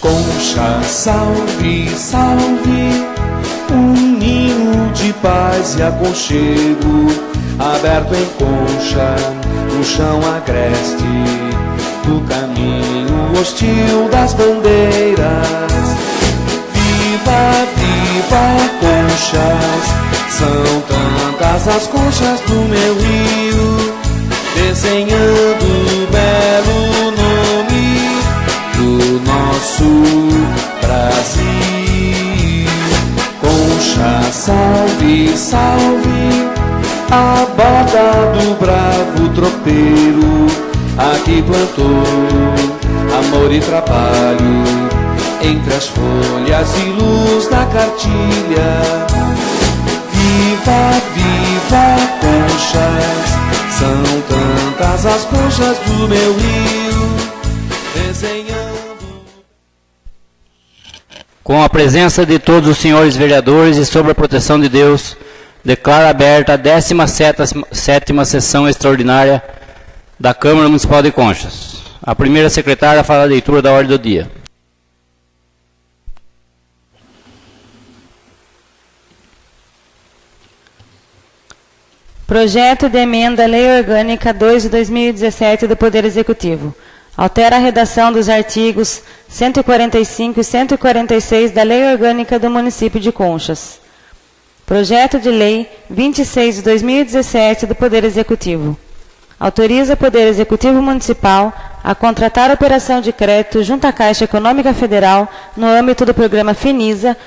Concha, salve, salve, um ninho de paz e aconchego, aberto em Concha, no chão agreste do caminho hostil das bandeiras. Viva, viva Conchas, são tantas as conchas do meu rio, desenhando belo nome do nosso Brasil. Concha, salve, salve, a borda do bravo tropeiro, aqui plantou amor e trabalho, entre as folhas e luz da cartilha. Viva, viva Conchas, são tantas as conchas do meu rio, desenhando. Com a presença de todos os senhores vereadores e sob a proteção de Deus, declaro aberta a 17ª sessão extraordinária da Câmara Municipal de Conchas. A primeira secretária fará a leitura da ordem do dia. Projeto de emenda à Lei Orgânica 2 de 2017 do Poder Executivo. Altera a redação dos artigos 145 e 146 da Lei Orgânica do Município de Conchas. Projeto de Lei 26 de 2017 do Poder Executivo. Autoriza o Poder Executivo Municipal a contratar operação de crédito junto à Caixa Econômica Federal no âmbito do programa FINISA,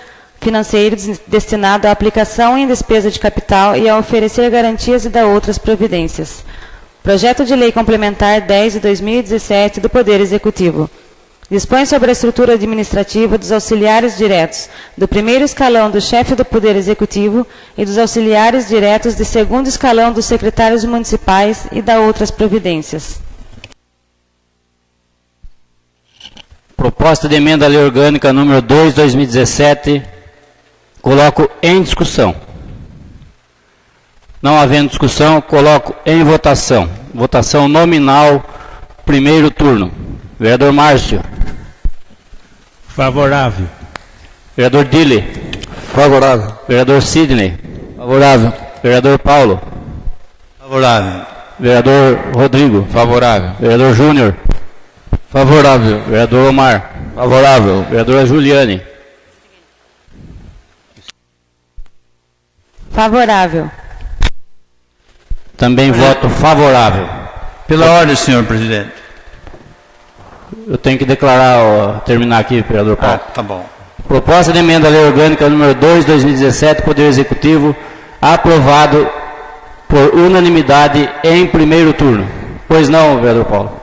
financeiro destinado à aplicação em despesa de capital e a oferecer garantias e dar outras providências. Projeto de Lei Complementar 10 de 2017 do Poder Executivo. Dispõe sobre a estrutura administrativa dos auxiliares diretos do primeiro escalão do chefe do Poder Executivo e dos auxiliares diretos de segundo escalão dos secretários municipais e da outras providências. Proposta de emenda à Lei Orgânica número 2 de 2017. Coloco em discussão. Não havendo discussão, coloco em votação. Votação nominal, primeiro turno. Vereador Márcio. Favorável. Vereador Dili. Favorável. Vereador Sidney. Favorável. Vereador Paulo. Favorável. Vereador Rodrigo. Favorável. Vereador Júnior. Favorável. Vereador Omar. Favorável. Vereadora Juliane. Favorável. Também voto favorável. Pela ordem, senhor presidente. Eu tenho que declarar, terminar aqui, vereador Paulo. Tá bom. Proposta de emenda à Lei Orgânica número 2 de 2017, Poder Executivo, aprovado por unanimidade em primeiro turno. Pois não, vereador Paulo?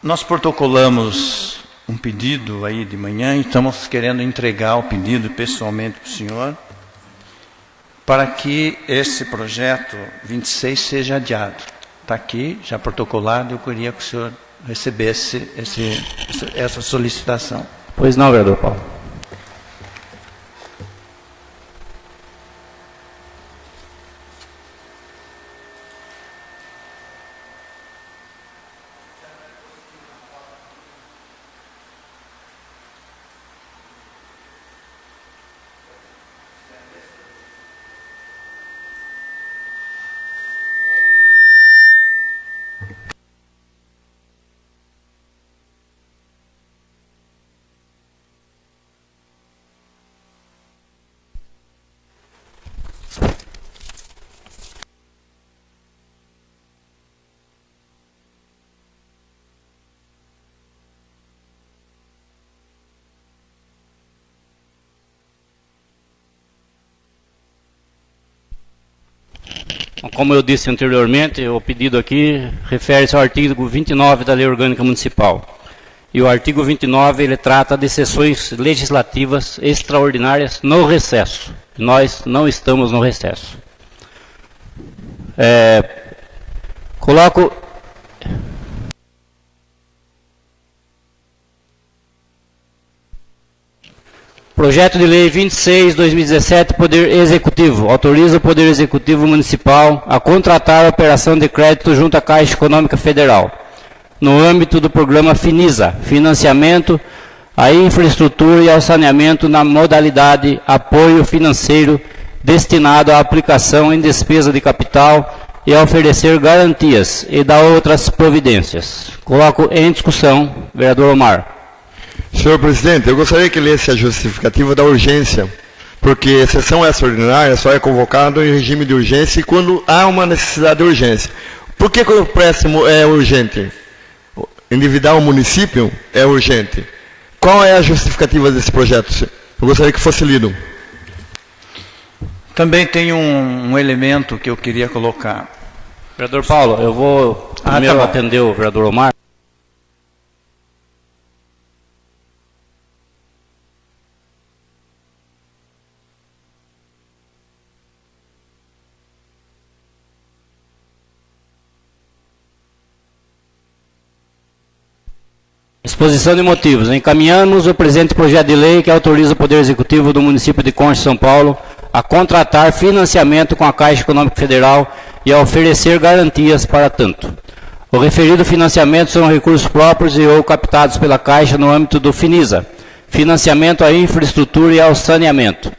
Nós protocolamos um pedido aí de manhã e estamos querendo entregar o pedido pessoalmente para o senhor, para que esse projeto 26 seja adiado. Está aqui, já protocolado, eu queria que o senhor recebesse essa solicitação. Pois não, vereador Paulo. Como eu disse anteriormente, o pedido aqui refere-se ao artigo 29 da Lei Orgânica Municipal. E o artigo 29, ele trata de sessões legislativas extraordinárias no recesso. Nós não estamos no recesso. Coloco... Projeto de Lei 26/2017, Poder Executivo. Autoriza o Poder Executivo Municipal a contratar a operação de crédito junto à Caixa Econômica Federal, no âmbito do programa FINISA, Financiamento à infraestrutura e ao saneamento na modalidade apoio financeiro destinado à aplicação em despesa de capital e a oferecer garantias e dar outras providências. Coloco em discussão, vereador Omar. Senhor presidente, eu gostaria que lesse a justificativa da urgência, porque sessão extraordinária só é convocada em regime de urgência e quando há uma necessidade de urgência. Por que o empréstimo é urgente? Endividar o município é urgente. Qual é a justificativa desse projeto? Eu gostaria que fosse lido. Também tem um elemento que eu queria colocar. Vereador Paulo, eu vou primeiro atender o vereador Omar. Exposição de motivos. Encaminhamos o presente projeto de lei que autoriza o Poder Executivo do município de Conchas, São Paulo, a contratar financiamento com a Caixa Econômica Federal e a oferecer garantias para tanto. O referido financiamento são recursos próprios e ou captados pela Caixa no âmbito do FINISA, financiamento à infraestrutura e ao saneamento.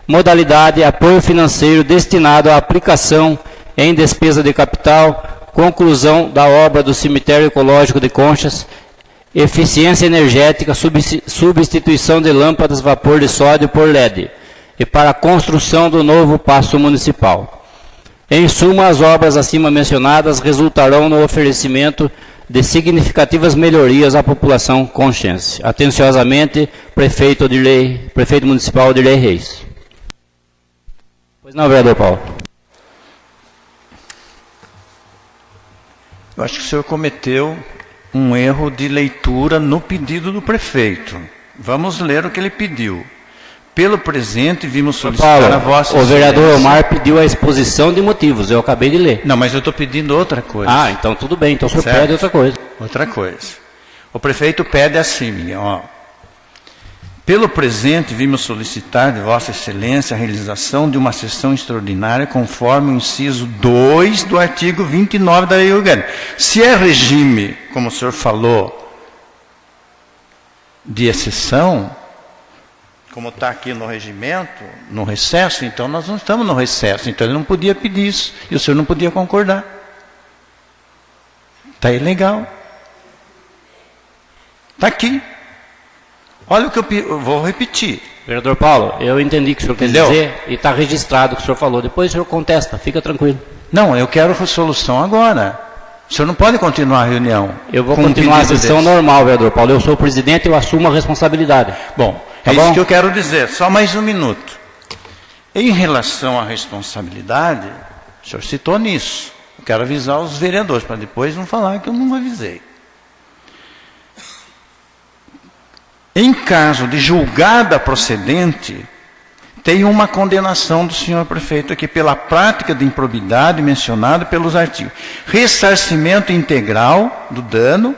Modalidade, apoio financeiro destinado à aplicação em despesa de capital, conclusão da obra do cemitério ecológico de Conchas, eficiência energética, substituição de lâmpadas vapor de sódio por LED, e para a construção do novo paço municipal. Em suma, as obras acima mencionadas resultarão no oferecimento de significativas melhorias à população conchense. Atenciosamente, Prefeito Municipal Odirley Reis. Pois não, vereador Paulo. Eu acho que o senhor cometeu um erro de leitura no pedido do prefeito. Vamos ler o que ele pediu. Pelo presente, vimos solicitar Paulo, a vossa o vereador Omar pediu a exposição de motivos, eu acabei de ler. Não, mas eu estou pedindo outra coisa. Ah, então tudo bem, então o senhor Certo. pede outra coisa. Outra coisa. O prefeito pede assim, ó. Pelo presente, vimos solicitar de Vossa Excelência a realização de uma sessão extraordinária conforme o inciso 2 do artigo 29 da Lei Orgânica. Se é regime, como o senhor falou, de exceção, como está aqui no regimento, no recesso, então nós não estamos no recesso, então ele não podia pedir isso, e o senhor não podia concordar. Está ilegal. Está aqui. Olha o que eu vou repetir. Vereador Paulo, eu entendi o que o senhor quis dizer e está registrado o que o senhor falou. Depois o senhor contesta, fica tranquilo. Não, eu quero solução agora. O senhor não pode continuar a reunião. Eu vou continuar a sessão normal, vereador Paulo. Eu sou o presidente e eu assumo a responsabilidade. Bom, Tá isso bom? que eu quero dizer. Só mais um minuto. Em relação à responsabilidade, o senhor citou nisso. Eu quero avisar os vereadores, para depois não falar que eu não avisei. Em caso de julgada procedente, tem uma condenação do senhor prefeito aqui pela prática de improbidade mencionada pelos artigos. Ressarcimento integral do dano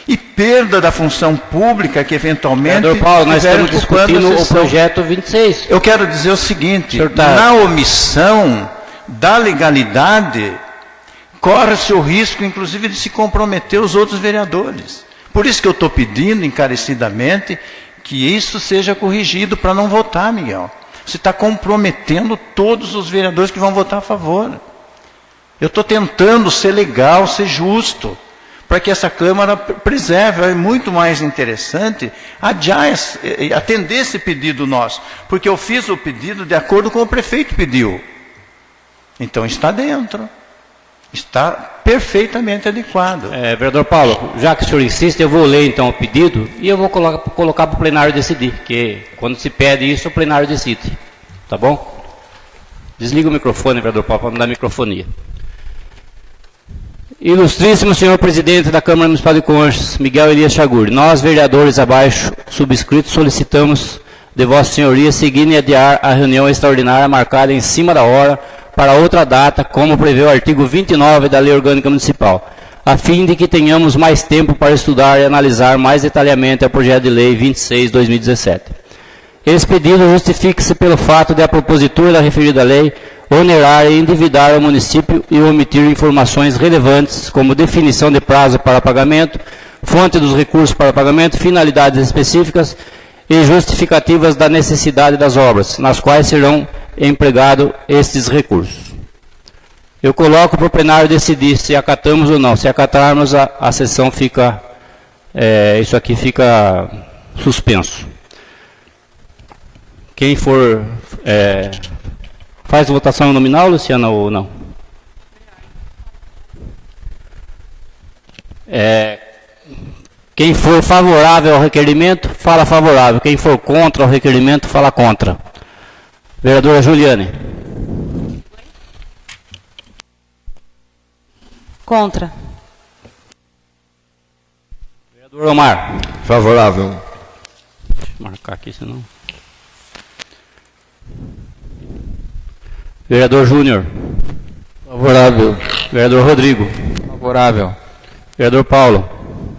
e perda da função pública que eventualmente... Vereador Paulo, nós estiver estamos ocupando a discutindo o sessão. projeto 26. Eu quero dizer o seguinte, Senhor tá- na omissão da legalidade, corre-se o risco, inclusive, de se comprometer os outros vereadores. Por isso que eu estou pedindo encarecidamente que isso seja corrigido para não votar, Miguel. Você está comprometendo todos os vereadores que vão votar a favor. Eu estou tentando ser legal, ser justo, para que essa Câmara preserve. É muito mais interessante atender esse pedido nosso, porque eu fiz o pedido de acordo com o prefeito pediu. Então está dentro. Está perfeitamente adequado. Vereador Paulo, já que o senhor insiste, eu vou ler então o pedido e eu vou colocar para o plenário decidir, porque quando se pede isso, o plenário decide. Tá bom? Desliga o microfone, vereador Paulo, para me dar microfonia. Ilustríssimo senhor presidente da Câmara Municipal de Conchas, Miguel Elias Chaguri, nós, vereadores abaixo subscritos, solicitamos de Vossa Senhoria seguir e adiar a reunião extraordinária marcada em cima da hora para outra data, como prevê o artigo 29 da Lei Orgânica Municipal, a fim de que tenhamos mais tempo para estudar e analisar mais detalhadamente o projeto de lei 26/2017. Esse pedido justifica-se pelo fato de a propositura da referida lei onerar e endividar o município e omitir informações relevantes, como definição de prazo para pagamento, fonte dos recursos para pagamento, finalidades específicas e justificativas da necessidade das obras, nas quais serão empregados estes recursos. Eu coloco para o plenário decidir se acatamos ou não. Se acatarmos, a sessão fica, isso aqui fica suspenso. Quem for, faz votação nominal, Luciana, ou não? Quem for favorável ao requerimento, fala favorável. Quem for contra o requerimento, fala contra. Vereadora Juliane. Contra. Vereador Omar. Favorável. Deixa eu marcar aqui, senão... Vereador Júnior. Favorável. Vereador Rodrigo. Favorável. Vereador Paulo.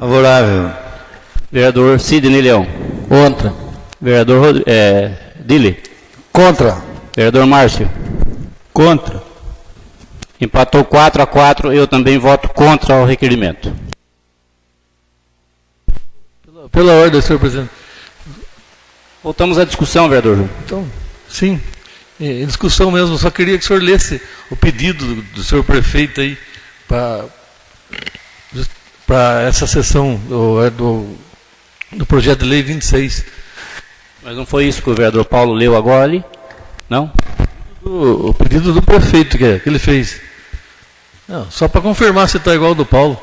Favorável. Vereador Sidney Leão. Contra. Vereador Dili. Contra. Vereador Márcio. Contra. Empatou 4-4, eu também voto contra o requerimento. Pela ordem, senhor presidente. Voltamos à discussão, vereador Júnior. Então, sim, em discussão mesmo, só queria que o senhor lesse o pedido do senhor prefeito aí para essa sessão do projeto de lei 26. Mas não foi isso que o vereador Paulo leu agora ali? Não? O pedido do prefeito que ele fez. Não, só para confirmar se está igual ao do Paulo.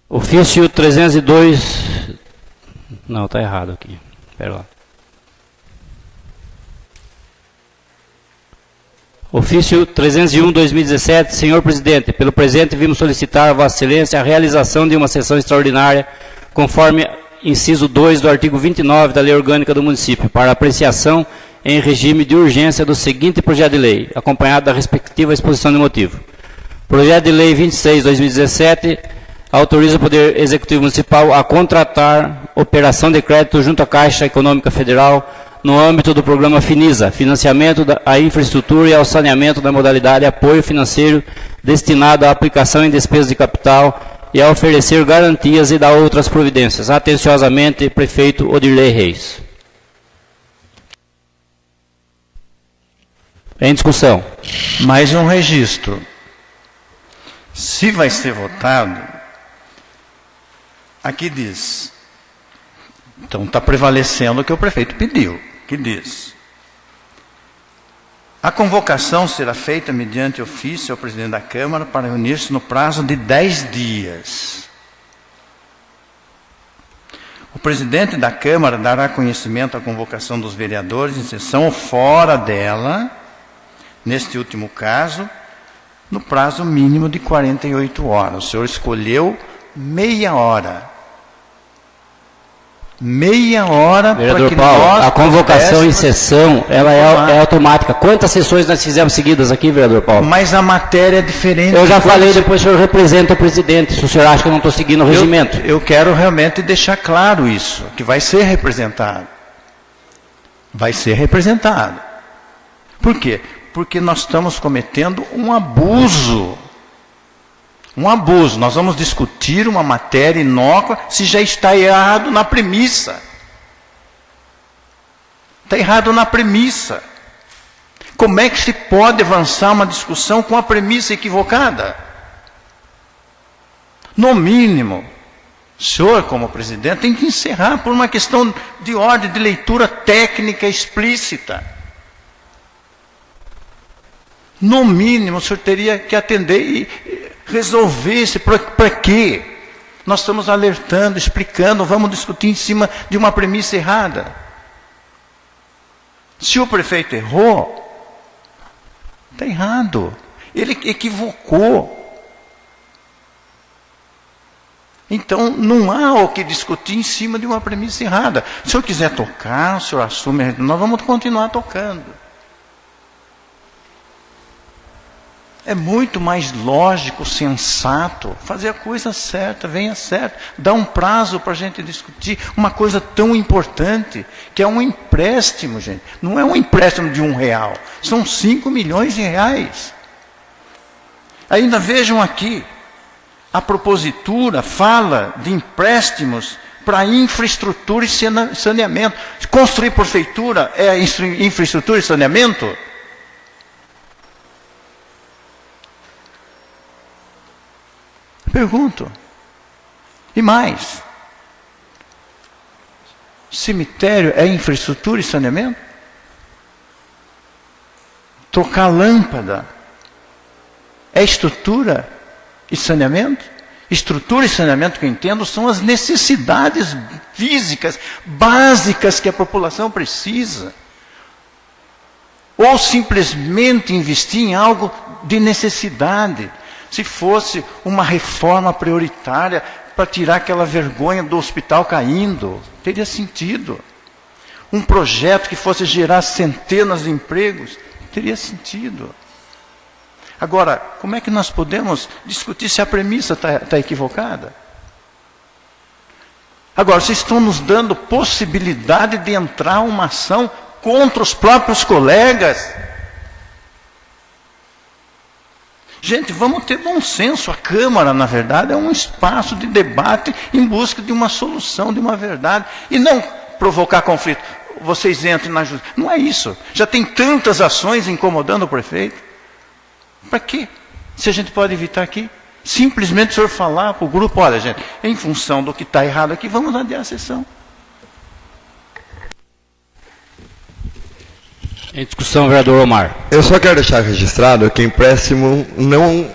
Ofício 302... Não, está errado aqui. Espera lá. Ofício 301/2017, senhor presidente, pelo presente vimos solicitar a Vossa Excelência a realização de uma sessão extraordinária, conforme inciso 2 do artigo 29 da Lei Orgânica do Município, para apreciação em regime de urgência do seguinte projeto de lei, acompanhado da respectiva exposição de motivo. Projeto de Lei 26/2017 autoriza o Poder Executivo Municipal a contratar operação de crédito junto à Caixa Econômica Federal no âmbito do programa FINISA, financiamento à infraestrutura e ao saneamento da modalidade apoio financeiro destinado à aplicação em despesas de capital e a oferecer garantias e dar outras providências. Atenciosamente, prefeito Odirley Reis. Em discussão. Mais um registro. Se vai ser votado, aqui diz, então está prevalecendo o que o prefeito pediu, que diz, a convocação será feita mediante ofício ao presidente da Câmara para reunir-se no prazo de 10 dias. O presidente da Câmara dará conhecimento à convocação dos vereadores em sessão ou fora dela, neste último caso, no prazo mínimo de 48 horas. O senhor escolheu meia hora. Meia hora para que Paulo, nós... a convocação em sessão, ela é automática. Quantas sessões nós fizemos seguidas aqui, vereador Paulo? Mas a matéria é diferente. Eu já falei, depois o senhor representa o presidente, se o senhor acha que eu não estou seguindo o regimento. Eu quero realmente deixar claro isso, que vai ser representado. Vai ser representado. Por quê? Porque nós estamos cometendo um abuso. Um abuso. Nós vamos discutir uma matéria inócua se já está errado na premissa. Está errado na premissa. Como é que se pode avançar uma discussão com a premissa equivocada? No mínimo, o senhor, como presidente, tem que encerrar por uma questão de ordem de leitura técnica explícita. No mínimo, o senhor teria que atender e resolver isso. Para quê? Nós estamos alertando, explicando, vamos discutir em cima de uma premissa errada. Se o prefeito errou, está errado. Ele equivocou. Então, não há o que discutir em cima de uma premissa errada. Se o senhor quiser tocar, o senhor assume, nós vamos continuar tocando. É muito mais lógico, sensato, fazer a coisa certa, venha certo. Dá um prazo para a gente discutir uma coisa tão importante, que é um empréstimo, gente. Não é um empréstimo de R$1, são 5 milhões de reais. Ainda vejam aqui, a propositura fala de empréstimos para infraestrutura e saneamento. Construir prefeitura é infraestrutura e saneamento? Pergunto. E mais? Cemitério é infraestrutura e saneamento? Trocar lâmpada é estrutura e saneamento? Estrutura e saneamento que eu entendo são as necessidades físicas, básicas que a população precisa. Ou simplesmente investir em algo de necessidade. Se fosse uma reforma prioritária para tirar aquela vergonha do hospital caindo, teria sentido. Um projeto que fosse gerar centenas de empregos, teria sentido. Agora, como é que nós podemos discutir se a premissa está equivocada? Agora, vocês estão nos dando possibilidade de entrar uma ação contra os próprios colegas. Gente, vamos ter bom senso. A Câmara, na verdade, é um espaço de debate em busca de uma solução, de uma verdade. E não provocar conflito. Vocês entrem na justiça. Não é isso. Já tem tantas ações incomodando o prefeito. Para quê? Se a gente pode evitar aqui. Simplesmente o senhor falar para o grupo, olha, gente, em função do que está errado aqui, vamos adiar a sessão. Em discussão, vereador Omar. Eu só quero deixar registrado que empréstimo não,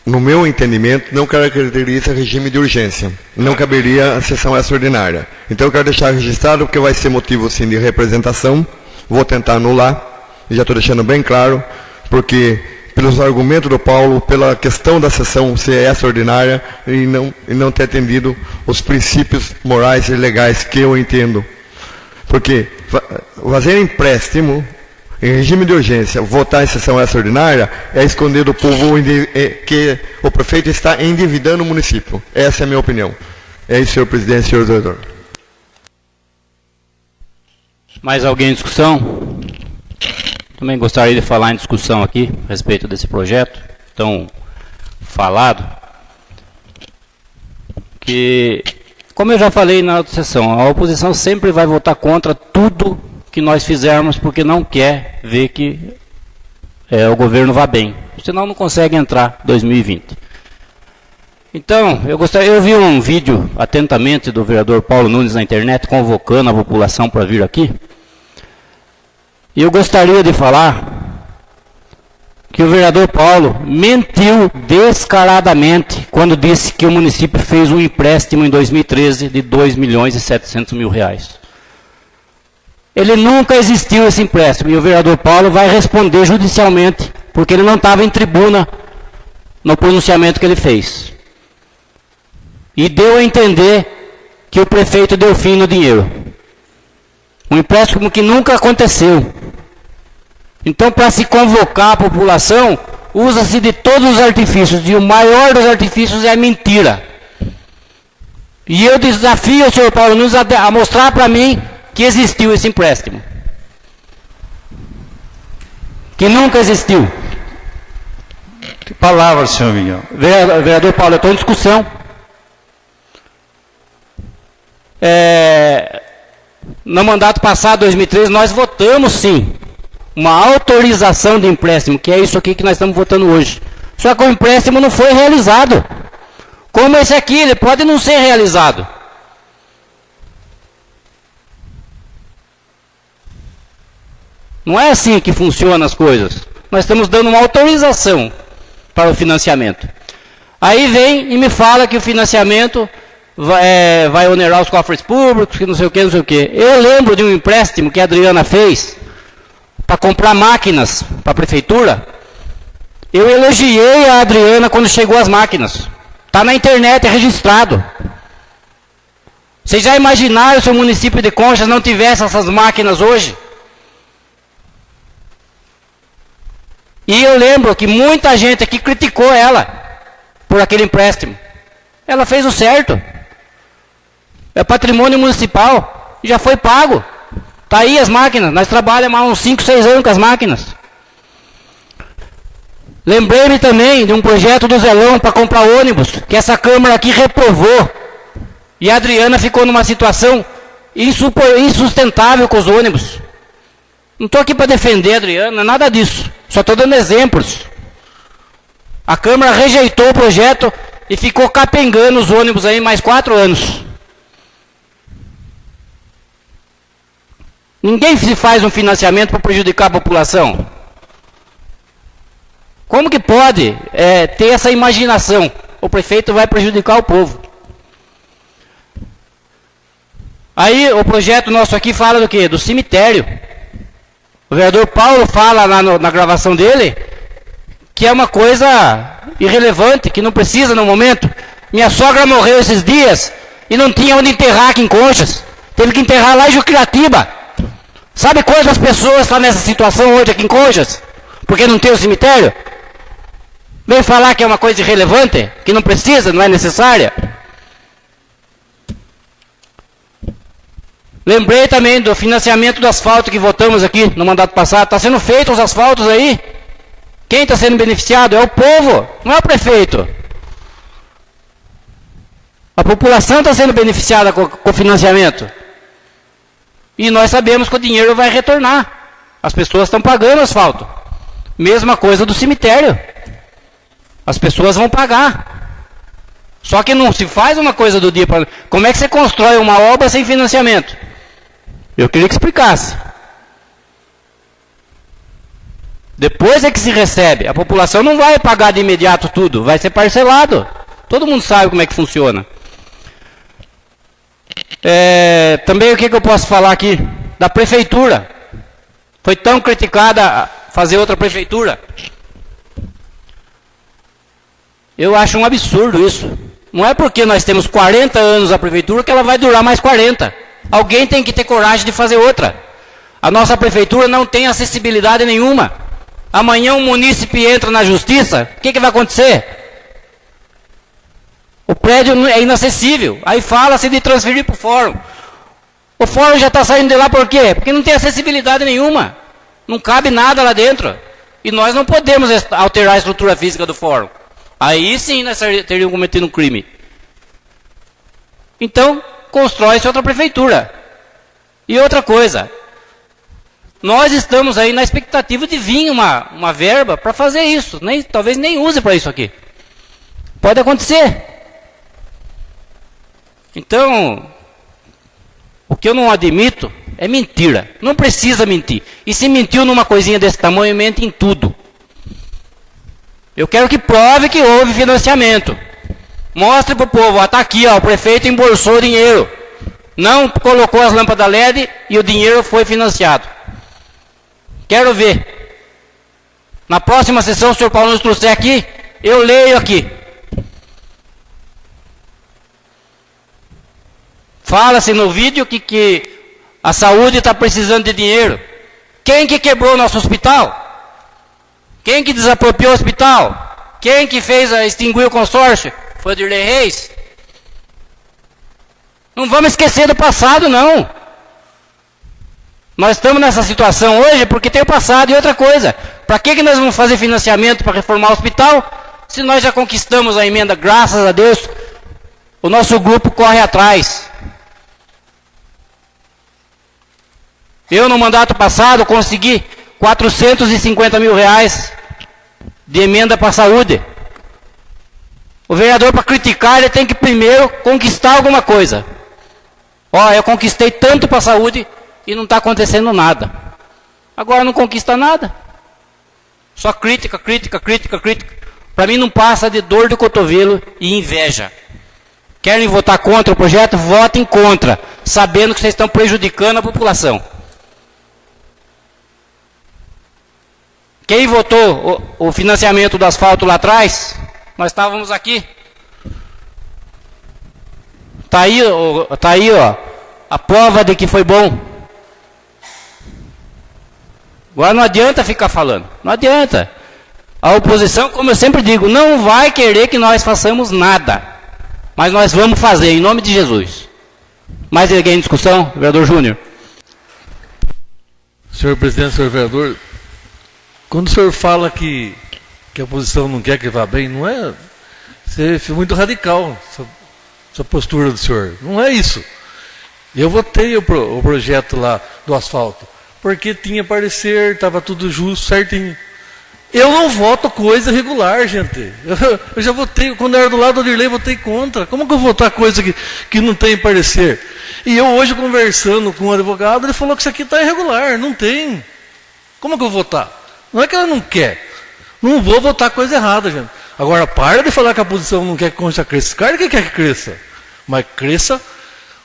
no meu entendimento, não caracteriza regime de urgência. Não caberia a sessão extraordinária. Então eu quero deixar registrado porque vai ser motivo sim de representação. Vou tentar anular, e já estou deixando bem claro, porque pelos argumentos do Paulo, pela questão da sessão ser extraordinária e não ter atendido os princípios morais e legais que eu entendo. Porque fazer empréstimo em regime de urgência, votar em sessão extraordinária, é esconder do povo que o prefeito está endividando o município. Essa é a minha opinião. É isso, senhor presidente, senhor vereador. Mais alguém em discussão? Também gostaria de falar em discussão aqui, a respeito desse projeto, tão falado, que, como eu já falei na outra sessão, a oposição sempre vai votar contra tudo que nós fizermos, porque não quer ver que o governo vá bem. Senão não consegue entrar em 2020. Então, eu vi um vídeo atentamente do vereador Paulo Nunes na internet, convocando a população para vir aqui. E eu gostaria de falar que o vereador Paulo mentiu descaradamente quando disse que o município fez um empréstimo em 2013 de R$2.700.000. Ele nunca existiu esse empréstimo, e o vereador Paulo vai responder judicialmente, porque ele não estava em tribuna no pronunciamento que ele fez. E deu a entender que o prefeito deu fim no dinheiro. Um empréstimo que nunca aconteceu. Então, para se convocar a população, usa-se de todos os artifícios, e o maior dos artifícios é a mentira. E eu desafio o senhor Paulo Nunes a mostrar para mim que existiu esse empréstimo. Que nunca existiu. Que palavra, senhor Miguel. Vereador Paulo, eu estou em discussão. No mandato passado, 2013, nós votamos sim uma autorização de empréstimo, que é isso aqui que nós estamos votando hoje. Só que o empréstimo não foi realizado. Como esse aqui, ele pode não ser realizado. Não é assim que funcionam as coisas. Nós estamos dando uma autorização para o financiamento. Aí vem e me fala que o financiamento vai onerar os cofres públicos, que não sei o que, não sei o que. Eu lembro de um empréstimo que a Adriana fez para comprar máquinas para a prefeitura. Eu elogiei a Adriana quando chegou as máquinas. Está na internet, é registrado. Vocês já imaginaram se o município de Conchas não tivesse essas máquinas hoje? E eu lembro que muita gente aqui criticou ela por aquele empréstimo. Ela fez o certo. É patrimônio municipal, já foi pago. Está aí as máquinas, nós trabalhamos há uns 5, 6 anos com as máquinas. Lembrei-me também de um projeto do Zelão para comprar ônibus, que essa Câmara aqui reprovou. E a Adriana ficou numa situação insustentável com os ônibus. Não estou aqui para defender a Adriana, nada disso. Só estou dando exemplos. A Câmara rejeitou o projeto e ficou capengando os ônibus aí mais 4 anos. Ninguém se faz um financiamento para prejudicar a população. Como que pode ter essa imaginação? O prefeito vai prejudicar o povo. Aí o projeto nosso aqui fala do quê? Do cemitério. O vereador Paulo fala lá na gravação dele que é uma coisa irrelevante, que não precisa no momento. Minha sogra morreu esses dias e não tinha onde enterrar aqui em Conchas. Teve que enterrar lá em Juquiratiba. Sabe quantas pessoas estão nessa situação hoje aqui em Conchas? Porque não tem o cemitério? Vem falar que é uma coisa irrelevante, que não precisa, não é necessária. Lembrei também do financiamento do asfalto que votamos aqui no mandato passado. Está sendo feito os asfaltos aí. Quem está sendo beneficiado é o povo, não é o prefeito. A população está sendo beneficiada com o financiamento. E nós sabemos que o dinheiro vai retornar. As pessoas estão pagando asfalto. Mesma coisa do cemitério. As pessoas vão pagar. Só que não se faz uma coisa do dia para... Como é que você constrói uma obra sem financiamento? Eu queria que explicasse. Depois é que se recebe. A população não vai pagar de imediato tudo. Vai ser parcelado. Todo mundo sabe como é que funciona. Também o que eu posso falar aqui? Da prefeitura. Foi tão criticada fazer outra prefeitura. Eu acho um absurdo isso. Não é porque nós temos 40 anos a prefeitura que ela vai durar mais 40. Alguém tem que ter coragem de fazer outra. A nossa prefeitura não tem acessibilidade nenhuma. Amanhã um munícipe entra na justiça, o que vai acontecer? O prédio é inacessível. Aí fala-se de transferir para o fórum. O fórum já está saindo de lá por quê? Porque não tem acessibilidade nenhuma. Não cabe nada lá dentro. E nós não podemos alterar a estrutura física do fórum. Aí sim nós teríamos cometido um crime. Então, constrói-se outra prefeitura. E outra coisa, nós estamos aí na expectativa de vir uma verba para fazer isso. Talvez nem use para isso aqui. Pode acontecer. Então, o que eu não admito é mentira. Não precisa mentir. E se mentiu numa coisinha desse tamanho, mente em tudo. Eu quero que prove que houve financiamento. Mostre para o povo, está aqui, o prefeito embolsou dinheiro. Não colocou as lâmpadas LED e o dinheiro foi financiado. Quero ver. Na próxima sessão, se o senhor Paulo nos trouxer aqui, eu leio aqui. Fala-se no vídeo que a saúde está precisando de dinheiro. Quem que quebrou o nosso hospital? Quem que desapropriou o hospital? Quem que extinguir o consórcio? Foi o Dirley Reis? Não vamos esquecer do passado, não. Nós estamos nessa situação hoje porque tem o passado. E outra coisa, para que nós vamos fazer financiamento para reformar o hospital, se nós já conquistamos a emenda, graças a Deus, o nosso grupo corre atrás. Eu, no mandato passado, consegui 450 mil reais de emenda para a saúde. O vereador, para criticar, ele tem que primeiro conquistar alguma coisa. Eu conquistei tanto para a saúde e não está acontecendo nada. Agora não conquista nada. Só crítica. Para mim não passa de dor do cotovelo e inveja. Querem votar contra o projeto? Votem contra, sabendo que vocês estão prejudicando a população. Quem votou o financiamento do asfalto lá atrás, nós estávamos aqui. Está aí, a prova de que foi bom. Agora não adianta ficar falando. Não adianta. A oposição, como eu sempre digo, não vai querer que nós façamos nada. Mas nós vamos fazer, em nome de Jesus. Mais alguém em discussão? Vereador Júnior. Senhor presidente, senhor vereador, quando o senhor fala que a oposição não quer que vá bem, não é... Você foi muito radical, essa postura do senhor. Não é isso. Eu votei o projeto lá do asfalto, porque tinha parecer, estava tudo justo, certinho. Eu não voto coisa regular, gente. Eu já votei, quando eu era do lado do Odirley, votei contra. Como que eu vou votar coisa que não tem parecer? E eu hoje, conversando com um advogado, ele falou que isso aqui está irregular, não tem. Como que eu vou votar? Não é que ela não quer. Não vou votar coisa errada, gente. Agora, para de falar que a oposição não quer que Concha cresça. Claro que quer que cresça. Mas cresça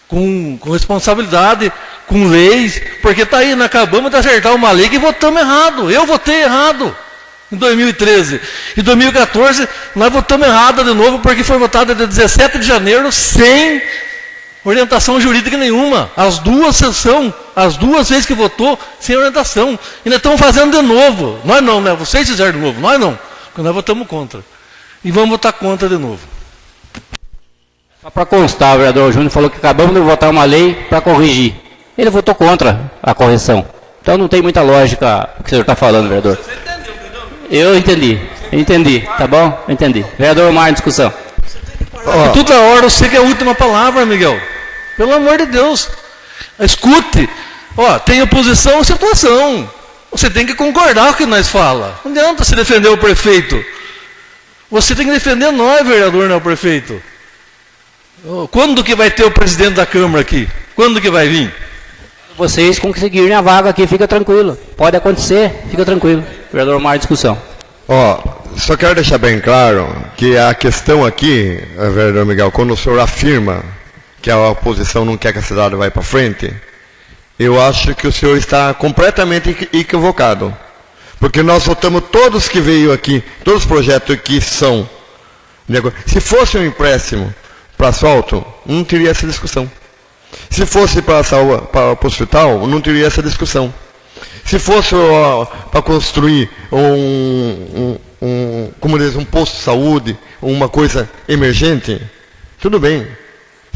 com responsabilidade, com leis, porque está aí, nós acabamos de acertar uma lei que votamos errado. Eu votei errado em 2013. Em 2014, nós votamos errado de novo, porque foi votada dia 17 de janeiro, sem orientação jurídica nenhuma. As duas vezes que votou, sem orientação. E nós estamos fazendo de novo. Nós não, né? Vocês fizeram de novo, nós não. Porque nós votamos contra. E vamos votar contra de novo. Só para constar, o vereador Júnior falou que acabamos de votar uma lei para corrigir. Ele votou contra a correção. Então não tem muita lógica o que o senhor está falando, vereador. Eu entendi, tá bom? Entendi. Vereador Omar, em discussão. Toda hora eu sei que é a última palavra, Miguel. Pelo amor de Deus. Escute. Tem oposição e situação. Você tem que concordar com o que nós fala. Não adianta você defender o prefeito. Você tem que defender nós, vereador, não é o prefeito. Quando que vai ter o presidente da Câmara aqui? Quando que vai vir? Vocês conseguirem a vaga aqui, fica tranquilo. Pode acontecer, fica tranquilo. Vereador Omar, discussão. Só quero deixar bem claro que a questão aqui, vereador Miguel, quando o senhor afirma que a oposição não quer que a cidade vá para frente, eu acho que o senhor está completamente equivocado. Porque nós votamos todos que veio aqui, todos os projetos que são. Se fosse um empréstimo para asfalto, não teria essa discussão. Se fosse para o hospital, não teria essa discussão. Se fosse para construir como diz, um posto de saúde, uma coisa emergente, tudo bem,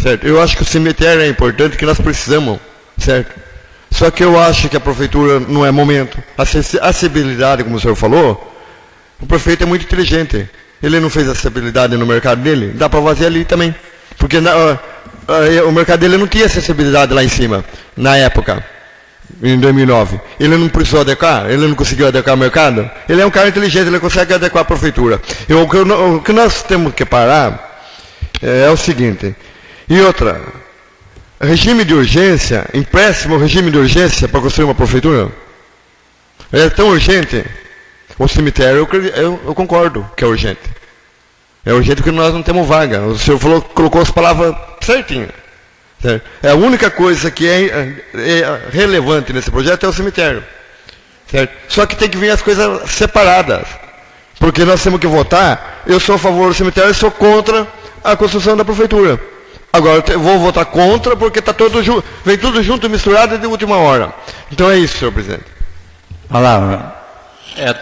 certo? Eu acho que o cemitério é importante, que nós precisamos, certo? Só que eu acho que a prefeitura não é momento. A acessibilidade, como o senhor falou, o prefeito é muito inteligente. Ele não fez acessibilidade no mercado dele, dá para fazer ali também. Porque o mercado dele não tinha acessibilidade lá em cima, na época, em 2009. Ele não precisou adequar, ele não conseguiu adequar o mercado. Ele é um cara inteligente, ele consegue adequar a prefeitura. O que nós temos que parar é o seguinte. E outra, regime de urgência, empréstimo regime de urgência para construir uma prefeitura, é tão urgente. O cemitério, eu concordo que é urgente. É urgente porque nós não temos vaga. O senhor colocou as palavras certinho. Certo? É a única coisa que é relevante nesse projeto é o cemitério. Certo? Só que tem que vir as coisas separadas. Porque nós temos que votar. Eu sou a favor do cemitério e sou contra a construção da prefeitura. Agora eu vou votar contra porque tá vem tudo junto, misturado de última hora. Então é isso, senhor presidente. Olha lá.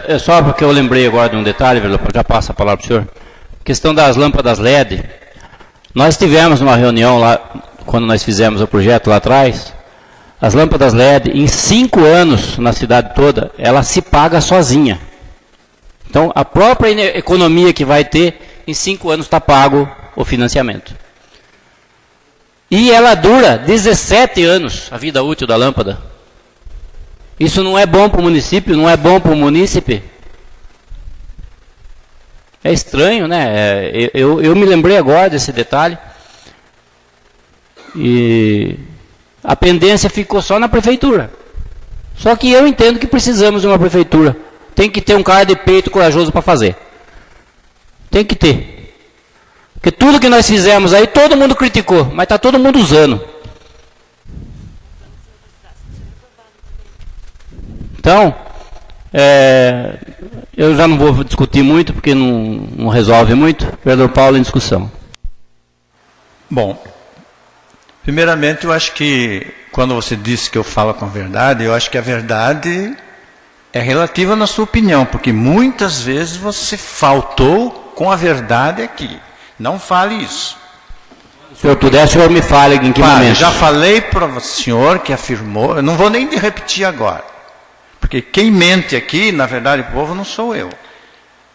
É só porque eu lembrei agora de um detalhe, já passo a palavra para o senhor. Questão das lâmpadas LED. Nós tivemos uma reunião lá, quando nós fizemos o projeto lá atrás. As lâmpadas LED, em 5 anos na cidade toda, ela se paga sozinha. Então, a própria economia que vai ter, em 5 anos está pago o financiamento. E ela dura 17 anos, a vida útil da lâmpada. Isso não é bom para o município, não é bom para o munícipe. É estranho, né? Eu me lembrei agora desse detalhe. E a pendência ficou só na prefeitura. Só que eu entendo que precisamos de uma prefeitura. Tem que ter um cara de peito corajoso para fazer. Tem que ter. Porque tudo que nós fizemos aí, todo mundo criticou, mas está todo mundo usando. Então, eu já não vou discutir muito, porque não resolve muito. Vereador Paulo, em discussão. Bom, primeiramente, eu acho que, quando você disse que eu falo com a verdade, eu acho que a verdade É relativa na sua opinião, porque muitas vezes você faltou com a verdade aqui. Não fale isso. Se o senhor puder, o senhor me fale em que momento. Já falei para o senhor que afirmou, eu não vou nem repetir agora. Porque quem mente aqui, na verdade, o povo não sou eu.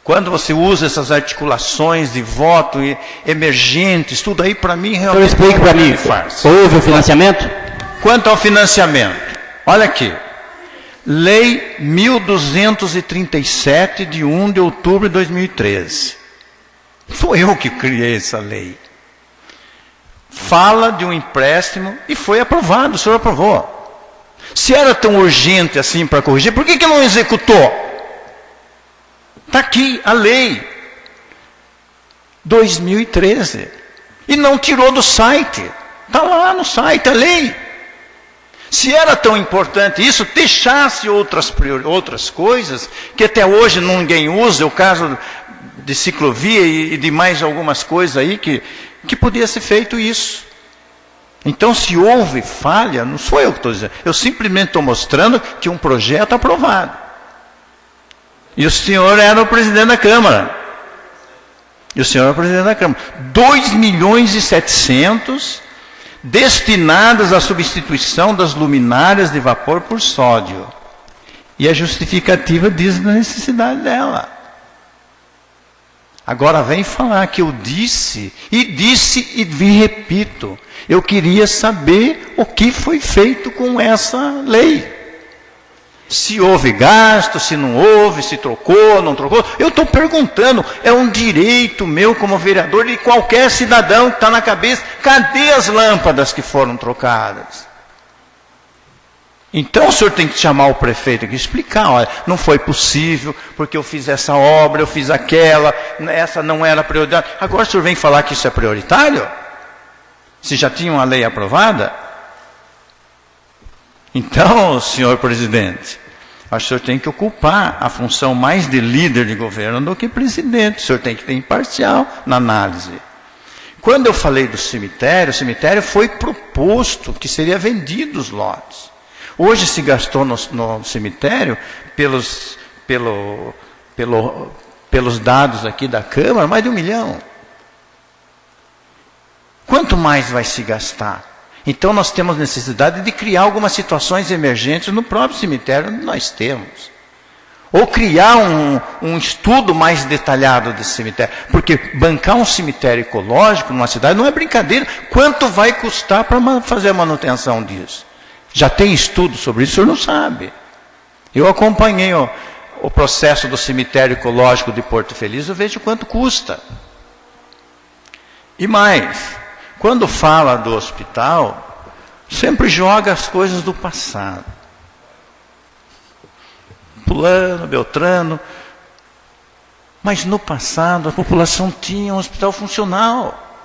Quando você usa essas articulações de voto emergentes, tudo aí para mim realmente... O senhor explique para mim, houve o financiamento? Quanto ao financiamento, olha aqui. Lei 1237, de 1 de outubro de 2013. Foi eu que criei essa lei. Fala de um empréstimo e foi aprovado, o senhor aprovou. Se era tão urgente assim para corrigir, por que não executou? Está aqui a lei 2013. E não tirou do site. Está lá no site a lei. Se era tão importante isso, deixasse outras coisas, que até hoje ninguém usa, o caso de ciclovia e de mais algumas coisas aí, que podia ser feito isso. Então, se houve falha, não sou eu que estou dizendo, eu simplesmente estou mostrando que um projeto aprovado. E o senhor era o presidente da Câmara. 2.700.000 destinadas à substituição das luminárias de vapor por sódio. E a justificativa diz da necessidade dela. Agora vem falar que eu disse e repito. Eu queria saber o que foi feito com essa lei. Se houve gasto, se não houve, se trocou, não trocou. Eu estou perguntando, é um direito meu como vereador e qualquer cidadão que está na cabeça. Cadê as lâmpadas que foram trocadas? Então o senhor tem que chamar o prefeito aqui e explicar, olha, não foi possível, porque eu fiz essa obra, eu fiz aquela, essa não era prioridade. Agora o senhor vem falar que isso é prioritário? Se já tinha uma lei aprovada? Então, senhor presidente, acho que o senhor tem que ocupar a função mais de líder de governo do que presidente. O senhor tem que ser imparcial na análise. Quando eu falei do cemitério, o cemitério foi proposto que seria vendido os lotes. Hoje se gastou no cemitério, pelos dados aqui da Câmara, mais de 1 milhão. Quanto mais vai se gastar? Então nós temos necessidade de criar algumas situações emergentes no próprio cemitério onde nós temos. Ou criar um estudo mais detalhado desse cemitério. Porque bancar um cemitério ecológico numa cidade não é brincadeira. Quanto vai custar para fazer a manutenção disso? Já tem estudo sobre isso, o senhor não sabe. Eu acompanhei o processo do cemitério ecológico de Porto Feliz, eu vejo quanto custa. E mais, quando fala do hospital, sempre joga as coisas do passado. Fulano, Beltrano. Mas no passado a população tinha um hospital funcional.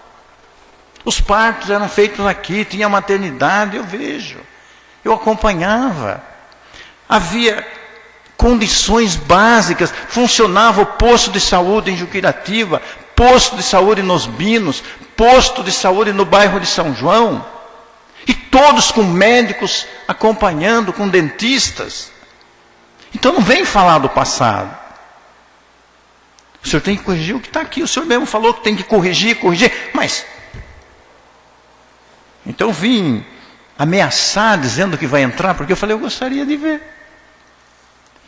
Os partos eram feitos aqui, tinha maternidade, eu vejo. Eu acompanhava. Havia condições básicas, funcionava o posto de saúde em Juquiratiba, posto de saúde nos Binos, posto de saúde no bairro de São João, e todos com médicos acompanhando, com dentistas. Então não vem falar do passado. O senhor tem que corrigir o que está aqui. O senhor mesmo falou que tem que corrigir, mas... Então vim ameaçar dizendo que vai entrar, porque eu falei, eu gostaria de ver.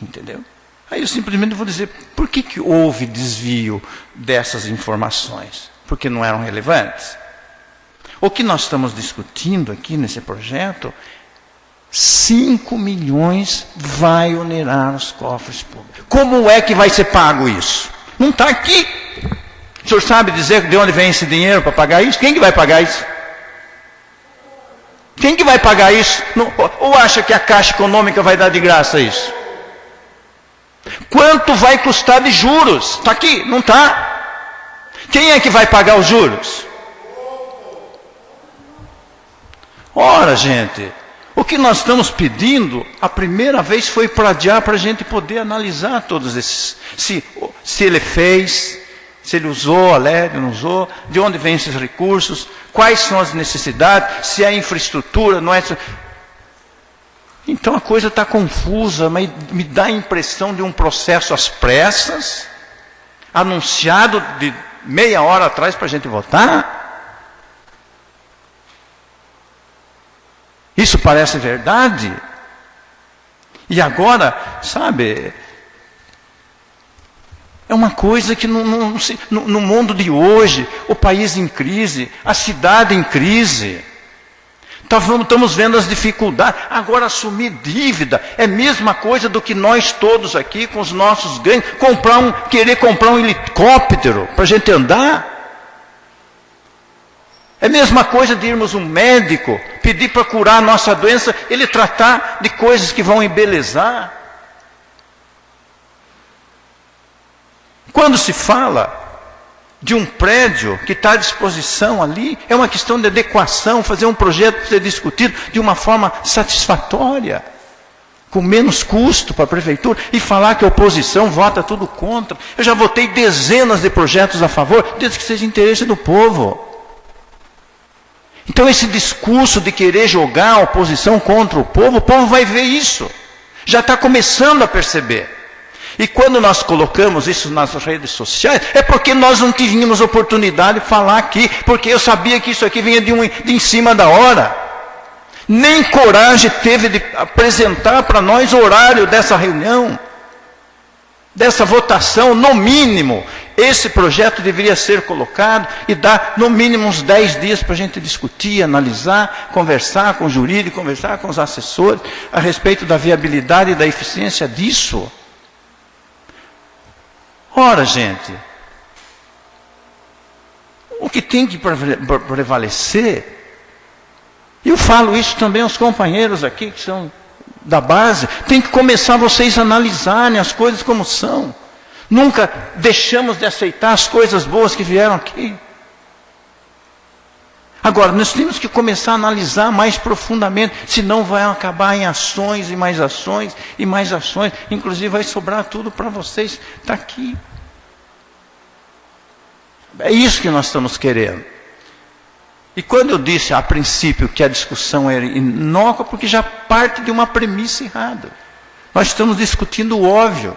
Entendeu? Aí eu simplesmente vou dizer, por que houve desvio dessas informações? Porque não eram relevantes? O que nós estamos discutindo aqui nesse projeto, 5 milhões vai onerar os cofres públicos. Como é que vai ser pago isso? Não está aqui. O senhor sabe dizer de onde vem esse dinheiro para pagar isso? Quem que vai pagar isso? Quem que vai pagar isso? Ou acha que a Caixa Econômica vai dar de graça isso? Quanto vai custar de juros? Está aqui, não está? Quem é que vai pagar os juros? Ora, gente, o que nós estamos pedindo, a primeira vez foi para adiar, para a gente poder analisar todos esses. Se ele fez, se ele usou a LED, não usou, de onde vêm esses recursos, quais são as necessidades, se é infraestrutura, não é... Então a coisa está confusa, mas me dá a impressão de um processo às pressas, anunciado de meia hora atrás para a gente votar. Isso parece verdade? E agora, sabe, é uma coisa que no mundo de hoje, o país em crise, a cidade em crise, estamos vendo as dificuldades. Agora assumir dívida é a mesma coisa do que nós todos aqui, com os nossos ganhos, querer comprar um helicóptero para a gente andar. É a mesma coisa de irmos um médico, pedir para curar a nossa doença, ele tratar de coisas que vão embelezar. Quando se fala de um prédio que está à disposição ali, é uma questão de adequação, fazer um projeto ser discutido de uma forma satisfatória, com menos custo para a prefeitura, e falar que a oposição vota tudo contra. Eu já votei dezenas de projetos a favor, desde que seja interesse do povo. Então esse discurso de querer jogar a oposição contra o povo vai ver isso. Já está começando a perceber. E quando nós colocamos isso nas redes sociais, é porque nós não tínhamos oportunidade de falar aqui, porque eu sabia que isso aqui vinha de em cima da hora. Nem coragem teve de apresentar para nós o horário dessa reunião, dessa votação. No mínimo, esse projeto deveria ser colocado e dar no mínimo uns 10 dias para a gente discutir, analisar, conversar com o jurídico, conversar com os assessores a respeito da viabilidade e da eficiência disso. Ora, gente, o que tem que prevalecer, eu falo isso também aos companheiros aqui que são da base, tem que começar vocês a analisarem as coisas como são. Nunca deixamos de aceitar as coisas boas que vieram aqui. Agora, nós temos que começar a analisar mais profundamente, senão vai acabar em ações e mais ações e mais ações. Inclusive vai sobrar tudo para vocês. Está aqui. É isso que nós estamos querendo. E quando eu disse a princípio que a discussão era inócua, porque já parte de uma premissa errada. Nós estamos discutindo o óbvio.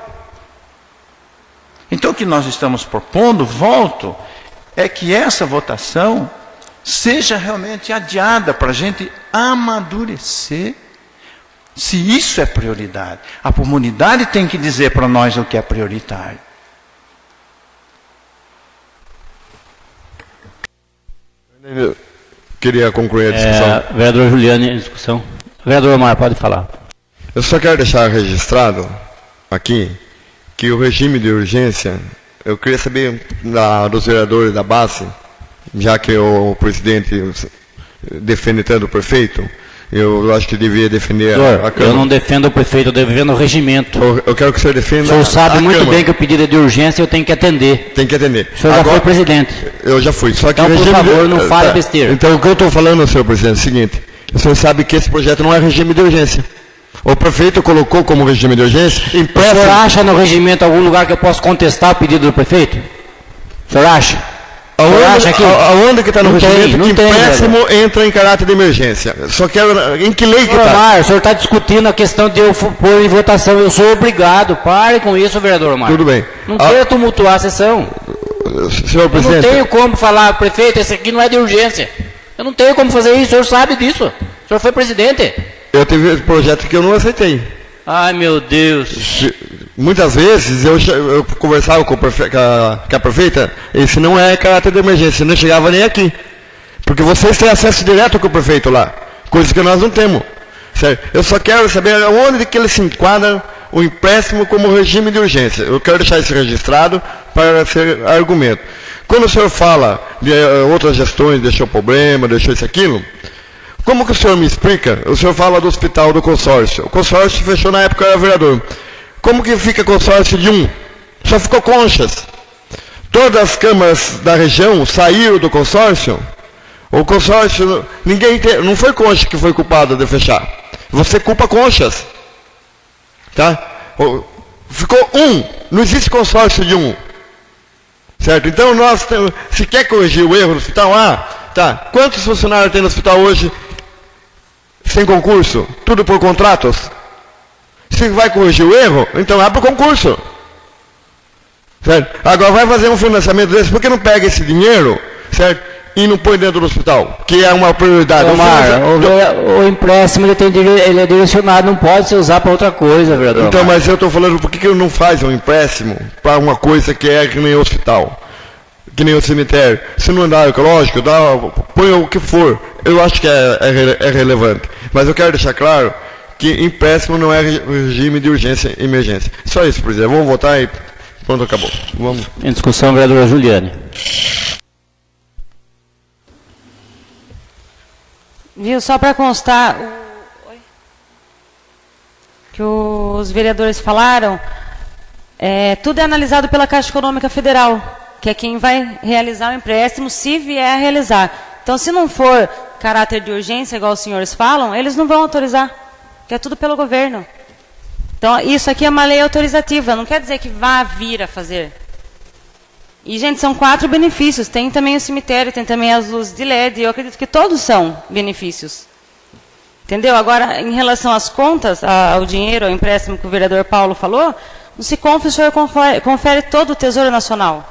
Então o que nós estamos propondo, volto, é que essa votação seja realmente adiada para a gente amadurecer se isso é prioridade. A comunidade tem que dizer para nós o que é prioritário. Eu queria concluir a discussão. Vereador Juliane, discussão. Vereador Omar, pode falar. Eu só quero deixar registrado aqui que o regime de urgência, eu queria saber dos vereadores da base, já que o presidente defende tanto o prefeito, eu acho que devia defender a Câmara. Eu não defendo o prefeito, eu defendo o regimento. Eu quero que o senhor defenda a Câmara. O senhor sabe muito bem que o pedido é de urgência, eu tenho que atender. Tem que atender. O senhor já foi presidente. Eu já fui. Só que então, por favor, não fale besteira. Então, o que eu estou falando, senhor presidente, é o seguinte. O senhor sabe que esse projeto não é regime de urgência. O prefeito colocou como regime de urgência. O senhor acha no regimento algum lugar que eu posso contestar o pedido do prefeito? O senhor acha? Aonde que está no regimento que empréstimo entra em caráter de emergência? Só quero... Em que lei que está? O senhor está discutindo a questão de eu pôr em votação. Eu sou obrigado. Pare com isso, vereador Omar. Tudo bem. Não queira tumultuar a sessão. Senhor presidente... Eu não tenho como falar, prefeito, esse aqui não é de urgência. Eu não tenho como fazer isso, o senhor sabe disso. O senhor foi presidente. Eu tive projeto que eu não aceitei. Ai, meu Deus. Muitas vezes eu conversava com a prefeita, esse não é caráter de emergência, não chegava nem aqui. Porque vocês têm acesso direto com o prefeito lá, coisa que nós não temos. Certo? Eu só quero saber onde que ele se enquadra o empréstimo como regime de urgência. Eu quero deixar isso registrado para ser argumento. Quando o senhor fala de outras gestões, deixou problema, deixou isso aquilo, como que o senhor me explica? O senhor fala do hospital do consórcio. O consórcio fechou na época que eu era vereador. Como que fica consórcio de um? Só ficou Conchas. Todas as câmaras da região saíram do consórcio. O consórcio, não foi Conchas que foi culpado de fechar. Você culpa Conchas. Tá? Ficou um. Não existe consórcio de um. Certo? Então nós temos, se quer corrigir o erro no hospital, tá. Quantos funcionários tem no hospital hoje? sem concurso, tudo por contratos. Se vai corrigir o erro, então abre o concurso. Certo? Agora vai fazer um financiamento desse, por que não pega esse dinheiro, certo? E não põe dentro do hospital, que é uma prioridade. O empréstimo ele é direcionado, não pode ser usado para outra coisa, vereador. Então, mas eu estou falando, por que não faz um empréstimo para uma coisa que é que nem hospital, que nem o cemitério? Se não dá ecológico, põe o que for. Eu acho que é relevante. Mas eu quero deixar claro que empréstimo não é regime de urgência e emergência. Só isso, presidente. Vamos votar e pronto, acabou. Vamos. Em discussão, vereadora Juliane. Viu, só para constar que os vereadores falaram, tudo é analisado pela Caixa Econômica Federal, que é quem vai realizar o empréstimo, se vier a realizar. Então, se não for caráter de urgência, igual os senhores falam, eles não vão autorizar, que é tudo pelo governo. Então, isso aqui é uma lei autorizativa, não quer dizer que vá vir a fazer. E, gente, são 4 benefícios. Tem também o cemitério, tem também as luzes de LED. Eu acredito que todos são benefícios. Entendeu? Agora, em relação às contas, ao dinheiro, ao empréstimo que o vereador Paulo falou, no Siconf o senhor confere todo o Tesouro Nacional.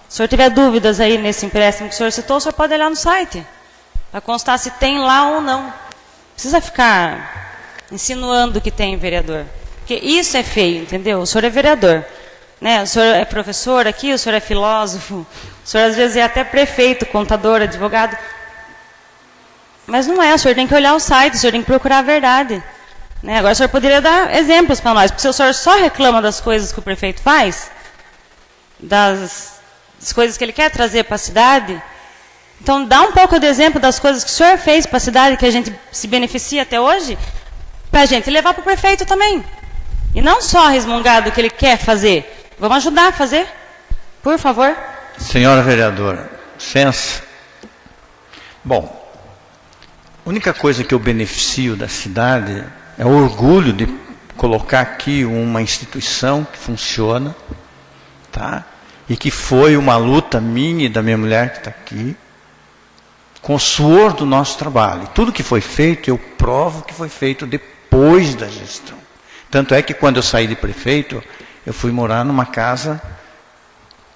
Se o senhor tiver dúvidas aí nesse empréstimo que o senhor citou, o senhor pode olhar no site, para constar se tem lá ou não. Não precisa ficar insinuando que tem, vereador. Porque isso é feio, entendeu? O senhor é vereador. Né? O senhor é professor aqui, o senhor é filósofo, o senhor às vezes é até prefeito, contador, advogado. Mas não é, o senhor tem que olhar o site, o senhor tem que procurar a verdade. Né? Agora o senhor poderia dar exemplos para nós, porque se o senhor só reclama das coisas que o prefeito faz, das coisas que ele quer trazer para a cidade, então dá um pouco de exemplo das coisas que o senhor fez para a cidade, que a gente se beneficia até hoje, para a gente levar para o prefeito também. E não só resmungar do que ele quer fazer. Vamos ajudar a fazer, por favor. Senhora vereadora, licença. Bom, a única coisa que eu beneficio da cidade é o orgulho de colocar aqui uma instituição que funciona, tá? E que foi uma luta minha e da minha mulher que está aqui, com o suor do nosso trabalho. E tudo que foi feito, eu provo que foi feito depois da gestão. Tanto é que quando eu saí de prefeito, eu fui morar numa casa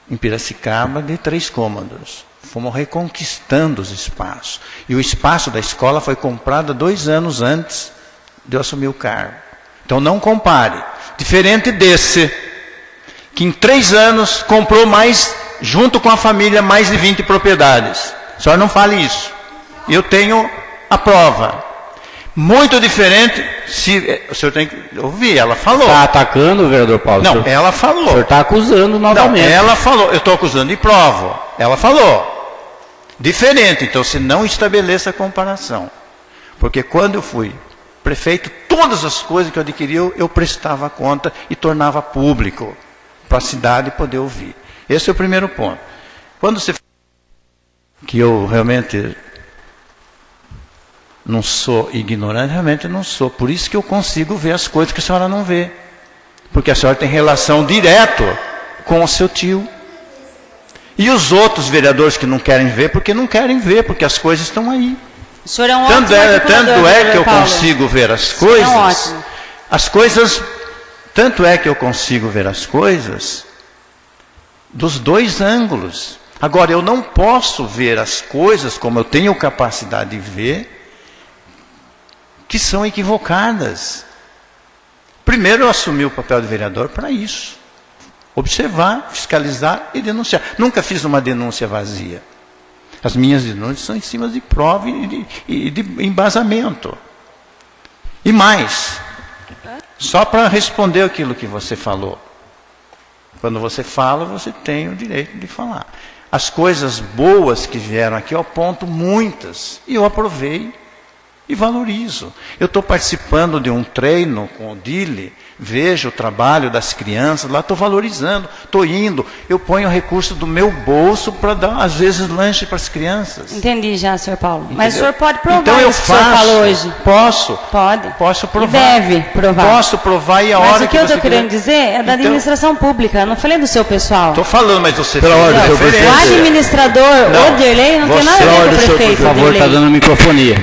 em Piracicaba de 3 cômodos. Fomos reconquistando os espaços. E o espaço da escola foi comprado 2 anos antes de eu assumir o cargo. Então não compare. Diferente desse, que em 3 anos comprou mais, junto com a família, mais de 20 propriedades. A senhora não fale isso. Eu tenho a prova. Muito diferente, se o senhor tem que ouvir, ela falou. Está atacando o vereador Paulo? Não, ela falou. O senhor está acusando novamente. Não, ela falou, eu estou acusando e provo. Ela falou. Diferente, então se não estabeleça a comparação. Porque quando eu fui prefeito, todas as coisas que eu adquiri, eu prestava conta e tornava público, para a cidade poder ouvir. Esse é o primeiro ponto. Quando você que eu realmente não sou ignorante, realmente não sou. Por isso que eu consigo ver as coisas que a senhora não vê. Porque a senhora tem relação direta com o seu tio. E os outros vereadores que não querem ver, porque não querem ver, porque as coisas estão aí. O senhor é um tanto ótimo é que eu Paulo. consigo ver as coisas. Tanto é que eu consigo ver as coisas dos 2 ângulos. Agora, eu não posso ver as coisas como eu tenho capacidade de ver, que são equivocadas. Primeiro, eu assumi o papel de vereador para isso. Observar, fiscalizar e denunciar. Nunca fiz uma denúncia vazia. As minhas denúncias são em cima de prova e de embasamento. E mais, só para responder aquilo que você falou. Quando você fala, você tem o direito de falar. As coisas boas que vieram aqui, eu aponto muitas. E eu aprovei e valorizo. Eu estou participando de um treino com o Dile, vejo o trabalho das crianças lá, estou valorizando, estou indo. Eu ponho recurso do meu bolso para dar, às vezes, lanche para as crianças. Entendi já, senhor Paulo. Entendeu? Mas o senhor pode provar então eu isso que o senhor falou hoje. Posso. Pode. Posso provar. E deve provar. Posso provar e a mas hora o que eu estou querendo dizer é da administração pública. Eu não falei do seu pessoal. Estou falando, mas você... Pela ordem, senhor presidente. O administrador, o Dirley, não tem nada a ver com o prefeito. Por favor, está dando microfonia.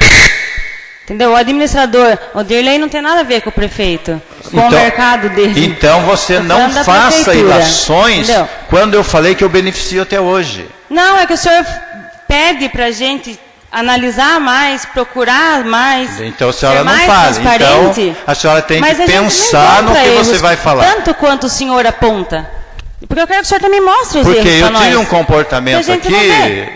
Entendeu? O administrador, o Dirley não tem nada a ver com o prefeito, com o mercado dele. Então você não faça ilações quando eu falei que eu beneficio até hoje. Não, é que o senhor pede para a gente analisar mais, procurar mais. Então a senhora não faz. Então a senhora tem que pensar no que você vai falar. Tanto quanto o senhor aponta. Porque eu quero que o senhor também mostre os erros para nós. Porque eu tive um comportamento aqui,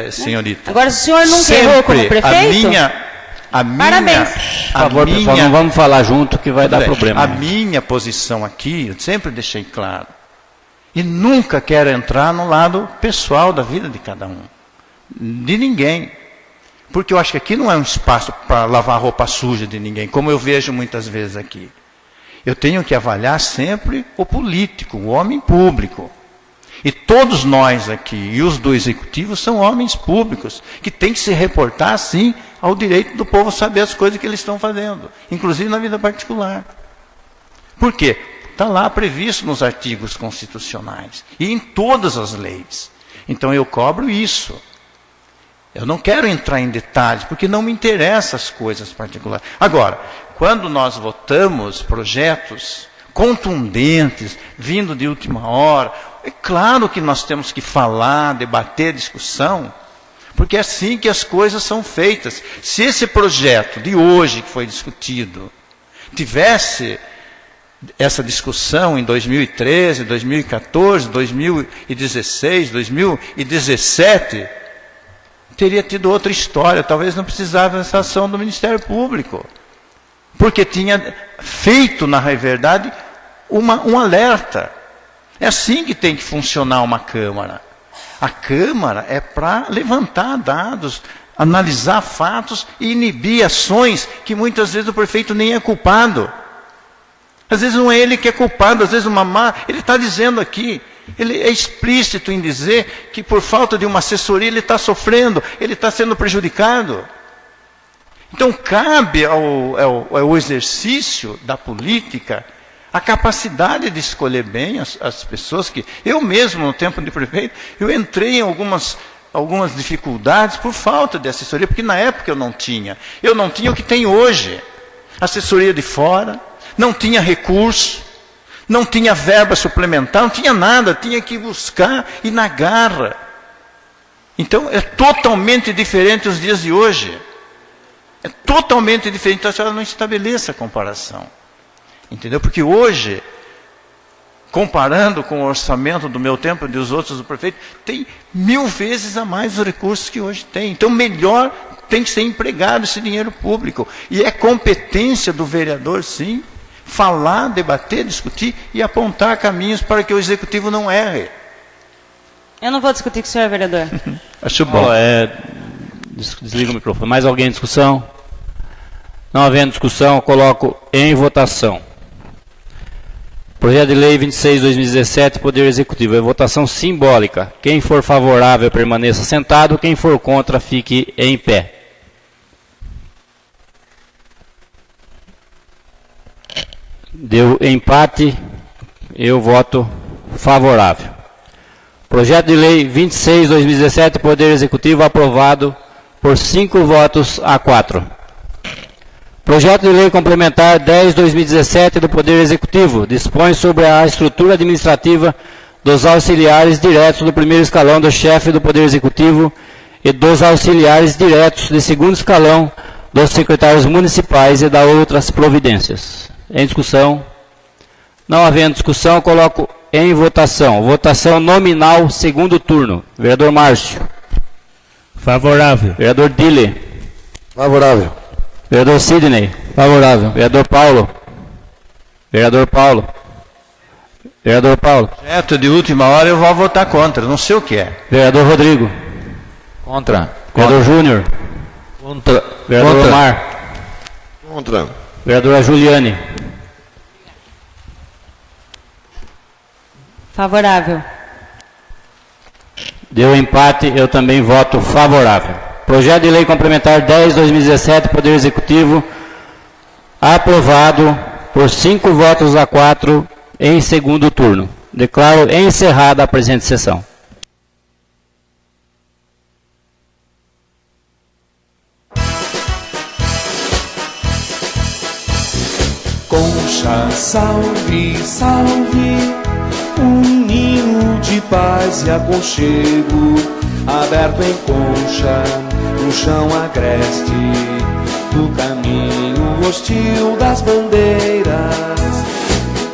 senhorita. Agora, se o senhor nunca errou como prefeito... Parabéns. Por favor, pessoal, não vamos falar junto que vai dar problema. A minha posição aqui, eu sempre deixei claro. E nunca quero entrar no lado pessoal da vida de cada um. De ninguém. Porque eu acho que aqui não é um espaço para lavar roupa suja de ninguém, como eu vejo muitas vezes aqui. Eu tenho que avaliar sempre o político, o homem público. E todos nós aqui, e os do executivo, são homens públicos, que têm que se reportar, sim, ao direito do povo saber as coisas que eles estão fazendo, inclusive na vida particular. Por quê? Está lá previsto nos artigos constitucionais e em todas as leis. Então eu cobro isso. Eu não quero entrar em detalhes, porque não me interessam as coisas particulares. Agora, quando nós votamos projetos contundentes, vindo de última hora, é claro que nós temos que falar, debater, discussão, porque é assim que as coisas são feitas. Se esse projeto de hoje que foi discutido tivesse essa discussão em 2013, 2014, 2016, 2017, teria tido outra história. Talvez não precisava dessa ação do Ministério Público, porque tinha feito, na verdade, um alerta. É assim que tem que funcionar uma Câmara. A Câmara é para levantar dados, analisar fatos e inibir ações que muitas vezes o prefeito nem é culpado. Às vezes não é ele que é culpado, às vezes ele está dizendo aqui, ele é explícito em dizer que por falta de uma assessoria ele está sofrendo, ele está sendo prejudicado. Então cabe ao exercício da política a capacidade de escolher bem as pessoas que... Eu mesmo, no tempo de prefeito, eu entrei em algumas dificuldades por falta de assessoria, porque na época eu não tinha. Eu não tinha o que tem hoje. Assessoria de fora, não tinha recurso, não tinha verba suplementar, não tinha nada, tinha que buscar e na garra. Então, é totalmente diferente os dias de hoje. É totalmente diferente, então a senhora não estabeleça a comparação. Entendeu? Porque hoje, comparando com o orçamento do meu tempo e dos outros do prefeito, tem 1000 vezes a mais os recursos que hoje tem. Então, melhor tem que ser empregado esse dinheiro público. E é competência do vereador, sim, falar, debater, discutir e apontar caminhos para que o executivo não erre. Eu não vou discutir com o senhor, vereador. Acho bom. Desliga o microfone. Mais alguém em discussão? Não havendo discussão, eu coloco em votação. Projeto de Lei 26/2017, Poder Executivo. É votação simbólica. Quem for favorável, permaneça sentado. Quem for contra, fique em pé. Deu empate. Eu voto favorável. Projeto de Lei 26/2017, Poder Executivo, aprovado por 5 votos a 4. Projeto de Lei Complementar 10/2017 do Poder Executivo dispõe sobre a estrutura administrativa dos auxiliares diretos do primeiro escalão do chefe do Poder Executivo e dos auxiliares diretos de segundo escalão dos secretários municipais e da outras providências. Em discussão? Não havendo discussão, eu coloco em votação. Votação nominal, segundo turno. Vereador Márcio. Favorável. Vereador Dille. Favorável. Vereador Sidney. Favorável. Vereador Paulo. Vereador Paulo. Vereador Paulo. Projeto de última hora eu vou votar contra, não sei o que é. Vereador Rodrigo. Contra. Vereador Júnior. Contra. Vereador Contra. Omar. Contra. Vereadora Juliane. Favorável. Deu empate, eu também voto favorável. Projeto de Lei Complementar 10/2017, Poder Executivo, aprovado por 5 votos a 4 em segundo turno. Declaro encerrada a presente sessão. Concha, salve, salve, um ninho de paz e aconchego, aberto em concha, no chão agreste, do caminho hostil das bandeiras.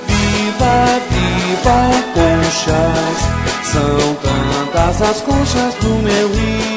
Viva, viva, conchas, são tantas as conchas do meu rio.